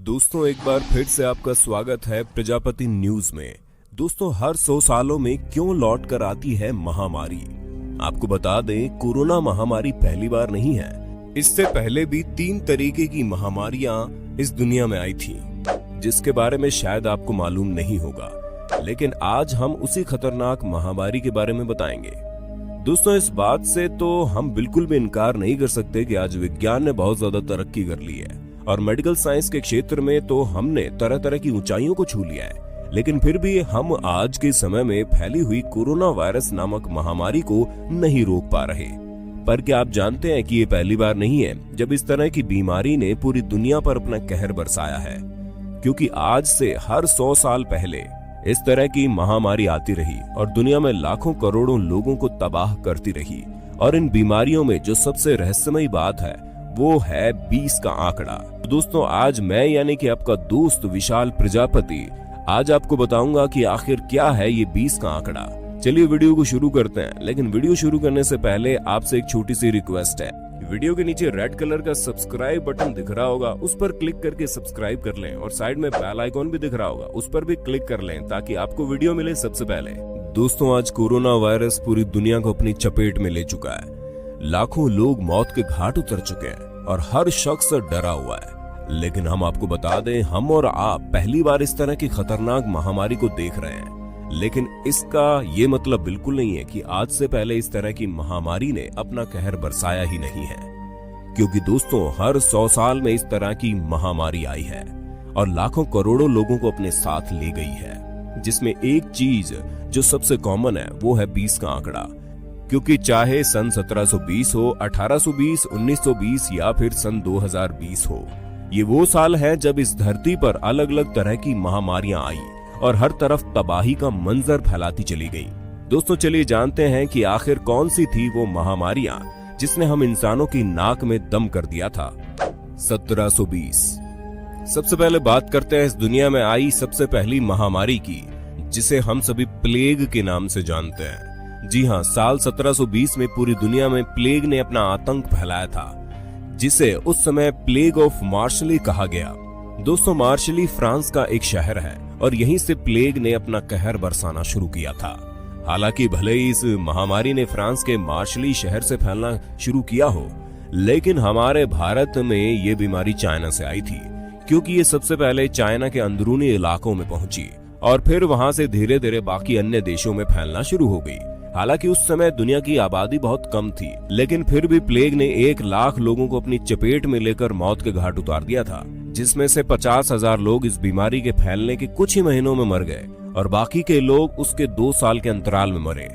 दोस्तों एक बार फिर से आपका स्वागत है प्रजापति न्यूज में। दोस्तों हर 100 सालों में क्यों लौट कर आती है महामारी। आपको बता दें कोरोना महामारी पहली बार नहीं है। इससे पहले भी 3 तरीके की महामारियां इस दुनिया में आई थी जिसके बारे में शायद आपको मालूम नहीं होगा, लेकिन आज हम उसी खतरनाक महामारी के बारे में बताएंगे। दोस्तों इस बात से तो हम बिल्कुल भी इनकार नहीं कर सकते कि आज विज्ञान ने बहुत ज्यादा तरक्की कर ली है और मेडिकल साइंस के क्षेत्र में तो हमने तरह तरह की ऊंचाइयों को छू लिया है, लेकिन फिर भी हम आज के समय में फैली हुई कोरोना वायरस नामक महामारी को नहीं रोक पा रहे। पर क्या आप जानते हैं कि ये पहली बार नहीं है जब इस तरह की बीमारी ने पूरी दुनिया पर अपना कहर बरसाया है, क्योंकि आज से हर 100 साल पहले इस तरह की महामारी आती रही और दुनिया में लाखों करोड़ों लोगों को तबाह करती रही। और इन बीमारियों में जो सबसे रहस्यमयी बात है वो है 20 का आंकड़ा। दोस्तों आज मैं यानी कि आपका दोस्त विशाल प्रजापति आज आपको बताऊंगा कि आखिर क्या है ये 20 का आंकड़ा। चलिए वीडियो को शुरू करते हैं, लेकिन वीडियो शुरू करने से पहले आपसे एक छोटी सी रिक्वेस्ट है। वीडियो के नीचे रेड कलर का सब्सक्राइब बटन दिख रहा होगा, उस पर क्लिक करके सब्सक्राइब कर लें और साइड में बेल आइकॉन भी दिख रहा होगा, उस पर भी क्लिक कर लें ताकि आपको वीडियो मिले सबसे पहले। दोस्तों आज कोरोना वायरस पूरी दुनिया को अपनी चपेट में ले चुका है। लाखों लोग मौत के घाट उतर चुके हैं और हर शख्स डरा हुआ है। लेकिन हम आपको बता दें हम और आप पहली बार इस तरह की खतरनाक महामारी को देख रहे हैं, लेकिन इसका ये मतलब बिल्कुल नहीं है कि आज से पहले इस तरह की महामारी ने अपना कहर बरसाया ही नहीं है, क्योंकि दोस्तों हर 100 साल में इस तरह की महामारी आई है और लाखों करोड़ों लोगों को अपने साथ ले गई है, जिसमें एक चीज जो सबसे कॉमन है वो है 20 का आंकड़ा। क्योंकि चाहे सन 1720 हो, 1820, 1920 या फिर सन 2020 हो, ये वो साल है जब इस धरती पर अलग अलग तरह की महामारियां आई और हर तरफ तबाही का मंजर फैलाती चली गई। दोस्तों चलिए जानते हैं कि आखिर कौन सी थी वो महामारियां जिसने हम इंसानों की नाक में दम कर दिया था। 1720 सबसे पहले बात करते हैं इस दुनिया में आई सबसे पहली महामारी की, जिसे हम सभी प्लेग के नाम से जानते हैं। जी हाँ, साल 1720 में पूरी दुनिया में प्लेग ने अपना आतंक फैलाया था, जिसे उस समय प्लेग ऑफ मार्शली कहा गया। दोस्तों मार्शली फ्रांस का एक शहर है और यहीं से प्लेग ने अपना कहर बरसाना शुरू किया था। हालांकि भले ही इस महामारी ने फ्रांस के मार्शली शहर से फैलना शुरू किया हो, लेकिन हमारे भारत में ये बीमारी चाइना से आई थी, क्योंकि ये सबसे पहले चाइना के अंदरूनी इलाकों में पहुंची और फिर वहां से धीरे धीरे बाकी अन्य देशों में फैलना शुरू हो गई। हालांकि उस समय दुनिया की आबादी बहुत कम थी, लेकिन फिर भी प्लेग ने 1 लाख लोगों को अपनी चपेट में लेकर मौत के घाट उतार दिया था, जिसमें से 50,000 लोग इस बीमारी के फैलने के कुछ ही महीनों में मर गए और बाकी के लोग उसके 2 साल के अंतराल में मरे।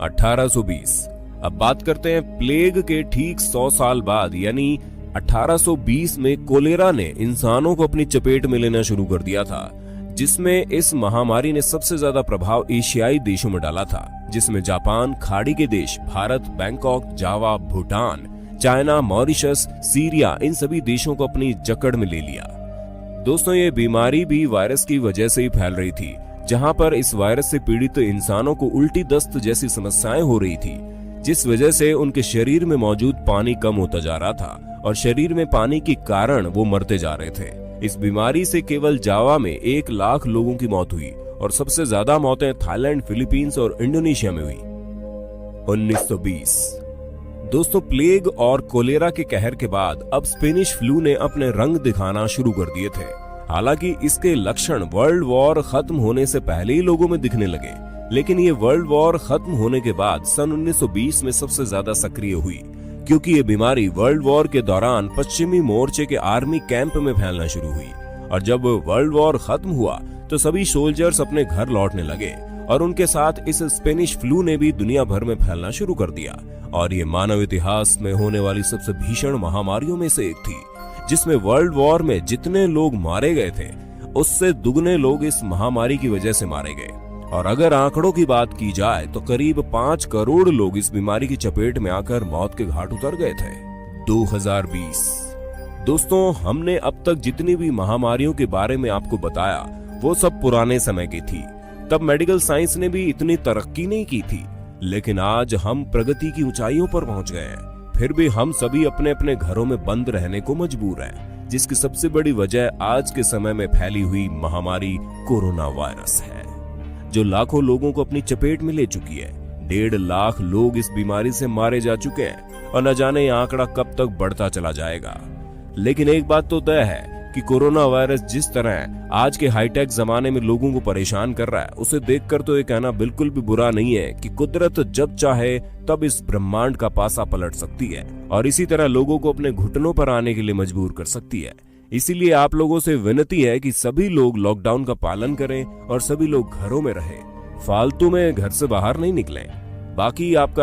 1820 अब बात करते हैं प्लेग के ठीक 100 साल बाद, यानी 1820 में कोलेरा ने इंसानों को अपनी चपेट में लेना शुरू कर दिया था, जिसमें इस महामारी ने सबसे ज्यादा प्रभाव एशियाई देशों में डाला था, जिसमें जापान, खाड़ी के देश, भारत, बैंकॉक, जावा, भूटान, चाइना, मॉरिशस, सीरिया, इन सभी देशों को अपनी जकड़ में ले लिया। दोस्तों ये बीमारी भी वायरस की वजह से ही फैल रही थी, जहां पर इस वायरस से पीड़ित इंसानों को उल्टी दस्त जैसी समस्याएं हो रही थी, जिस वजह से उनके शरीर में मौजूद पानी कम होता जा रहा था और शरीर में पानी के कारण वो मरते जा रहे थे। इस बीमारी से केवल जावा में 1 लाख लोगों की मौत हुई और सबसे ज्यादा मौतें थाईलैंड, फिलीपींस और इंडोनेशिया में हुई। 1920 दोस्तों प्लेग और कोलेरा के कहर के बाद अब स्पेनिश फ्लू ने अपने रंग दिखाना शुरू कर दिए थे। हालांकि इसके लक्षण वर्ल्ड वॉर खत्म होने से पहले ही लोगों में दिखने लगे, लेकिन ये वर्ल्ड वॉर खत्म होने के बाद सन 1920 में सबसे ज्यादा सक्रिय हुई, क्योंकि ये बीमारी वर्ल्ड वॉर के दौरान पश्चिमी मोर्चे के आर्मी कैंप में फैलना शुरू हुई और जब वर्ल्ड वॉर खत्म हुआ तो सभी सोल्जर्स अपने घर लौटने लगे और उनके साथ इस स्पेनिश फ्लू ने भी दुनिया भर में फैलना शुरू कर दिया और ये मानव इतिहास में होने वाली सबसे भीषण महामारियों में से एक थी, जिसमें वर्ल्ड वॉर में जितने लोग मारे गए थे उससे दुगने लोग इस महामारी की वजह से मारे गए। और अगर आंकड़ों की बात की जाए तो करीब 5 करोड़ लोग इस बीमारी की चपेट में आकर मौत के घाट उतर गए थे। 2020 दोस्तों हमने अब तक जितनी भी महामारियों के बारे में आपको बताया वो सब पुराने समय की थी। तब मेडिकल साइंस ने भी इतनी तरक्की नहीं की थी, लेकिन आज हम प्रगति की ऊंचाइयों पर पहुंच गए हैं। फिर भी हम सभी अपने अपने घरों में बंद रहने को मजबूर हैं, जिसकी सबसे बड़ी वजह आज के समय में फैली हुई महामारी कोरोना वायरस है, जो लाखों लोगों को अपनी चपेट में ले चुकी है। 1.5 लाख लोग इस बीमारी से मारे जा चुके हैं और न जाने यह आंकड़ा कब तक बढ़ता चला जाएगा। लेकिन एक बात तो तय है कि कोरोना वायरस जिस तरह आज के हाईटेक जमाने में लोगों को परेशान कर रहा है, उसे देखकर तो ये कहना बिल्कुल भी बुरा नहीं है कि कुदरत जब चाहे तब इस ब्रह्मांड का पासा पलट सकती है और इसी तरह लोगों को अपने घुटनों पर आने के लिए मजबूर कर सकती है। इसीलिए आप लोगों से विनती है कि सभी लोग लॉकडाउन का पालन करें और सभी लोग घरों में रहें, फालतू में घर से बाहर नहीं निकलें। बाकी आपका